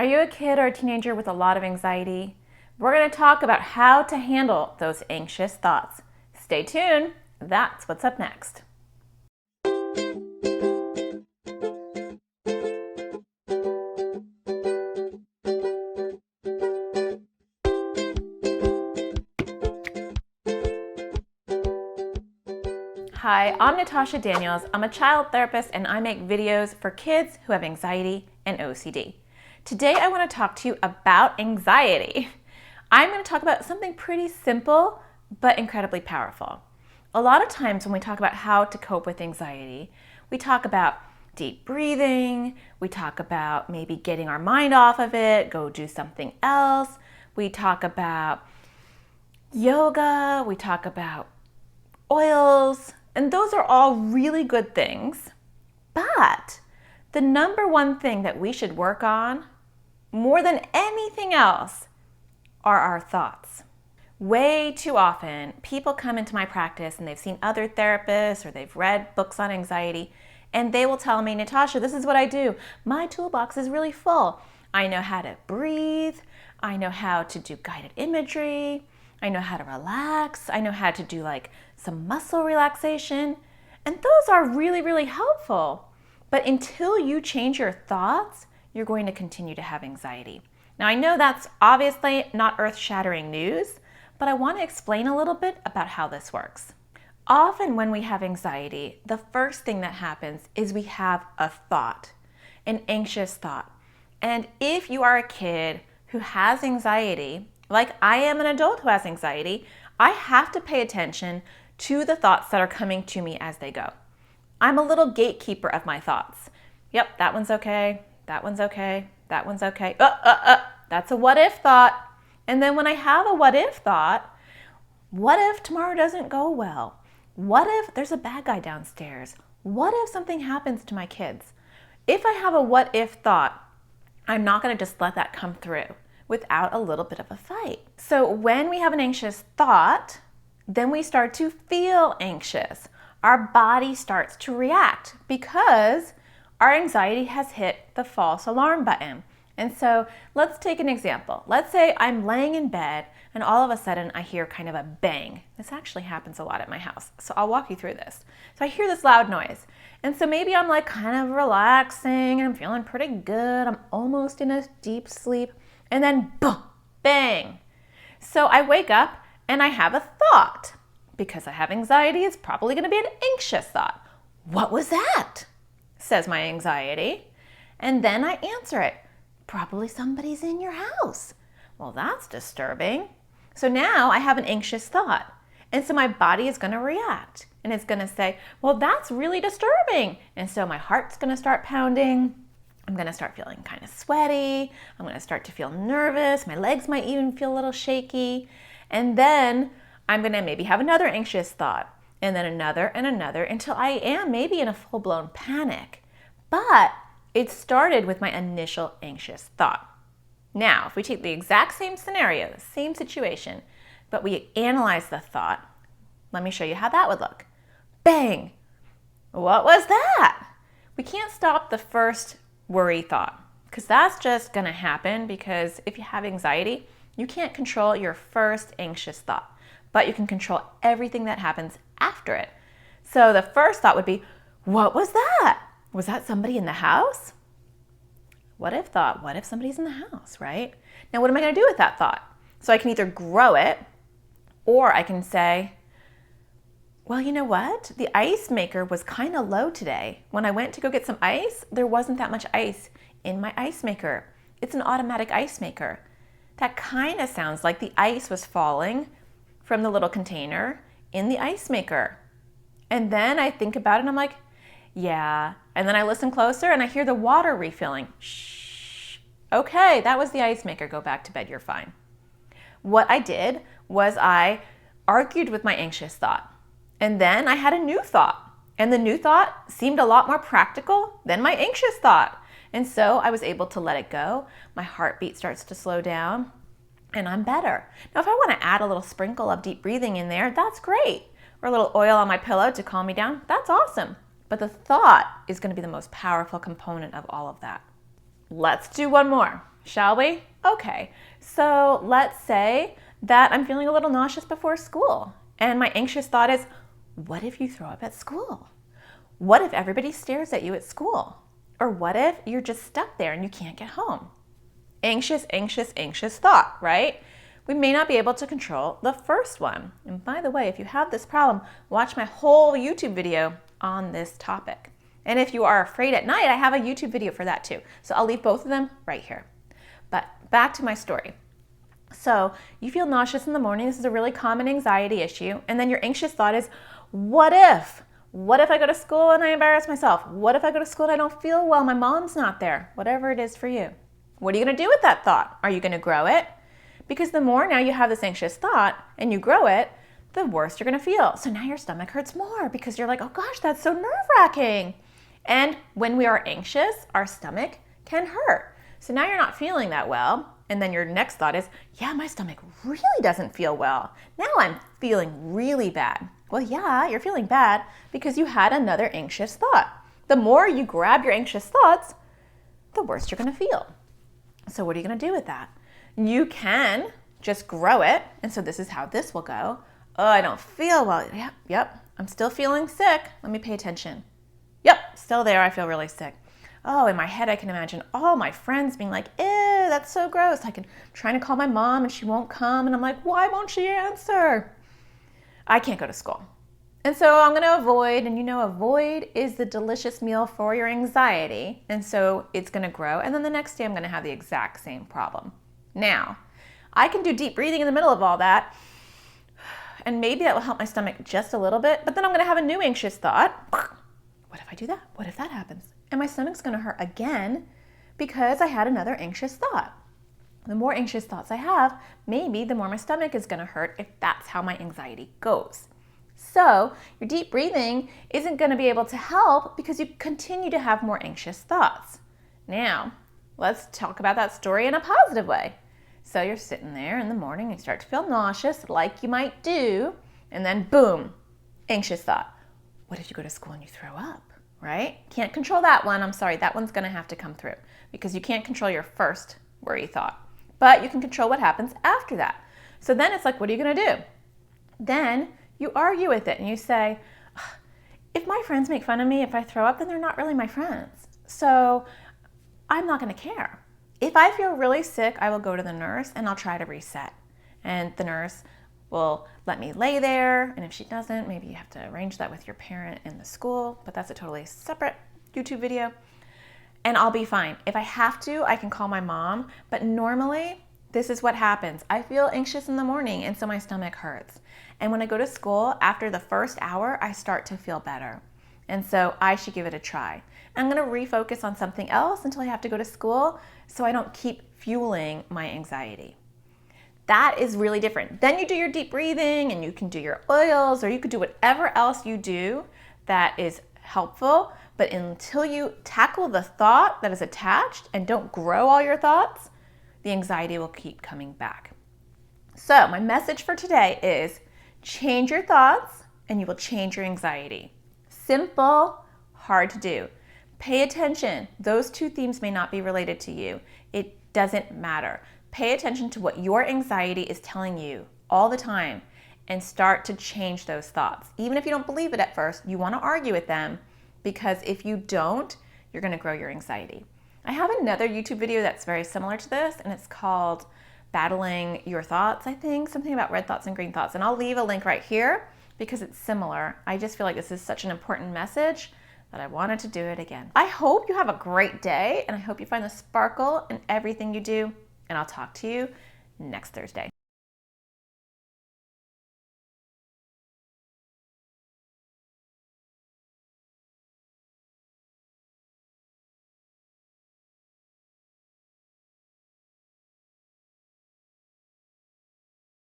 Are you a kid or a teenager with a lot of anxiety? We're going to talk about how to handle those anxious thoughts. Stay tuned. That's what's up next. Hi, I'm Natasha Daniels. I'm a child therapist and I make videos for kids who have anxiety and OCD. Today I want to talk to you about anxiety. I'm going to talk about something pretty simple but incredibly powerful. A lot of times when we talk about how to cope with anxiety, we talk about deep breathing, we talk about maybe getting our mind off of it, go do something else. We talk about yoga, we talk about oils, and those are all really good things. But the number one thing that we should work on more than anything else are our thoughts. Way too often, people come into my practice and they've seen other therapists or they've read books on anxiety, and they will tell me, Natasha, this is what I do. My toolbox is really full. I know how to breathe. I know how to do guided imagery. I know how to relax. I know how to do like some muscle relaxation. And those are really, really helpful. But until you change your thoughts, you're going to continue to have anxiety. Now, I know that's obviously not earth-shattering news, but I want to explain a little bit about how this works. Often when we have anxiety, the first thing that happens is we have a thought, an anxious thought. And if you are a kid who has anxiety, like I am an adult who has anxiety, I have to pay attention to the thoughts that are coming to me as they go. I'm a little gatekeeper of my thoughts. Yep, that one's okay. That one's okay. That one's okay. That's a what if thought. And then when I have a what if thought, what if tomorrow doesn't go well? What if there's a bad guy downstairs? What if something happens to my kids? If I have a what if thought, I'm not going to just let that come through without a little bit of a fight. So when we have an anxious thought, then we start to feel anxious. Our body starts to react because our anxiety has hit the false alarm button. And so let's take an example. Let's say I'm laying in bed and all of a sudden I hear kind of a bang. This actually happens a lot at my house. So I'll walk you through this. So I hear this loud noise. And so maybe I'm like kind of relaxing and I'm feeling pretty good. I'm almost in a deep sleep. And then boom, bang. So I wake up and I have a thought. Because I have anxiety, it's probably going to be an anxious thought. What was that? Says my anxiety. And then I answer it. Probably somebody's in your house. Well, that's disturbing. So now I have an anxious thought. And so my body is going to react. And it's going to say, well, that's really disturbing. And so my heart's going to start pounding. I'm going to start feeling kind of sweaty. I'm going to start to feel nervous. My legs might even feel a little shaky. And then I'm going to maybe have another anxious thought. And then another and another until I am maybe in a full-blown panic. But it started with my initial anxious thought. Now, if we take the exact same scenario, the same situation, but we analyze the thought, let me show you how that would look. Bang! What was that? We can't stop the first worry thought because that's just going to happen because if you have anxiety, you can't control your first anxious thought, but you can control everything that happens after it. So the first thought would be, what was that? Was that somebody in the house? What if thought? What if somebody's in the house, right? Now, what am I going to do with that thought? So I can either grow it or I can say, well, you know what? The ice maker was kind of low today. When I went to go get some ice, there wasn't that much ice in my ice maker. It's an automatic ice maker. That kind of sounds like the ice was falling from the little container in the ice maker. And then I think about it and I'm like, yeah. And then I listen closer and I hear the water refilling. Shh. Okay, that was the ice maker. Go back to bed. You're fine. What I did was I argued with my anxious thought. And then I had a new thought. And the new thought seemed a lot more practical than my anxious thought. And so I was able to let it go. My heartbeat starts to slow down and I'm better. Now, if I want to add a little sprinkle of deep breathing in there, that's great. Or a little oil on my pillow to calm me down, that's awesome. But the thought is going to be the most powerful component of all of that. Let's do one more. shall we? Okay, so let's say that I'm feeling a little nauseous before school, and my anxious thought is, what if you throw up at school? What if everybody stares at you at school? Or what if you're just stuck there and you can't get home? Anxious, anxious, anxious thought, right? We may not be able to control the first one. And by the way, if you have this problem, watch my whole YouTube video on this topic. And if you are afraid at night, I have a YouTube video for that too. So I'll leave both of them right here. But back to my story. So you feel nauseous in the morning. This is a really common anxiety issue. And then your anxious thought is, what if? What if I go to school and I embarrass myself? What if I go to school and I don't feel well? My mom's not there. Whatever it is for you. What are you going to do with that thought? Are you going to grow it? Because the more now you have this anxious thought and you grow it, the worse you're going to feel. So now your stomach hurts more because you're like, oh gosh, that's so nerve-wracking. And when we are anxious, our stomach can hurt. So now you're not feeling that well. And then your next thought is, yeah, my stomach really doesn't feel well. Now I'm feeling really bad. Well, yeah, you're feeling bad because you had another anxious thought. The more you grab your anxious thoughts, the worse you're going to feel. So what are you going to do with that? You can just grow it. And so this is how this will go. Oh, I don't feel well. Yep. I'm still feeling sick. Let me pay attention. Yep, still there. I feel really sick. Oh, in my head, I can imagine all my friends being like, ew, that's so gross. I'm trying to call my mom and she won't come. And I'm like, why won't she answer? I can't go to school. And so I'm going to avoid, and avoid is the delicious meal for your anxiety. And so it's going to grow. And then the next day I'm going to have the exact same problem. Now, I can do deep breathing in the middle of all that. And maybe that will help my stomach just a little bit. But then I'm going to have a new anxious thought. What if I do that? What if that happens? And my stomach's going to hurt again because I had another anxious thought. The more anxious thoughts I have, maybe the more my stomach is going to hurt if that's how my anxiety goes. So your deep breathing isn't going to be able to help because you continue to have more anxious thoughts. Now, let's talk about that story in a positive way. So you're sitting there in the morning, you start to feel nauseous like you might do, and then boom, anxious thought. What if you go to school and you throw up, right? Can't control that one. I'm sorry, that one's going to have to come through because you can't control your first worry thought. But you can control what happens after that. So then it's like, what are you going to do? Then you argue with it and you say, if my friends make fun of me if I throw up, then they're not really my friends. So I'm not going to care. If I feel really sick, I will go to the nurse and I'll try to reset. And the nurse will let me lay there. And if she doesn't, maybe you have to arrange that with your parent in the school. But that's a totally separate YouTube video. And I'll be fine. If I have to, I can call my mom. But normally, this is what happens. I feel anxious in the morning, and so my stomach hurts. And when I go to school, after the first hour, I start to feel better. And so I should give it a try. I'm going to refocus on something else until I have to go to school so I don't keep fueling my anxiety. That is really different. Then you do your deep breathing and you can do your oils, or you could do whatever else you do that is helpful. But until you tackle the thought that is attached and don't grow all your thoughts, the anxiety will keep coming back. So my message for today is change your thoughts and you will change your anxiety. Simple, hard to do. Pay attention. Those two themes may not be related to you. It doesn't matter. Pay attention to what your anxiety is telling you all the time and start to change those thoughts. Even if you don't believe it at first, you want to argue with them, because if you don't, you're going to grow your anxiety. I have another YouTube video that's very similar to this, and it's called Battling Your Thoughts, I think, something about red thoughts and green thoughts. And I'll leave a link right here because it's similar. I just feel like this is such an important message that I wanted to do it again. I hope you have a great day, and I hope you find the sparkle in everything you do, and I'll talk to you next Thursday.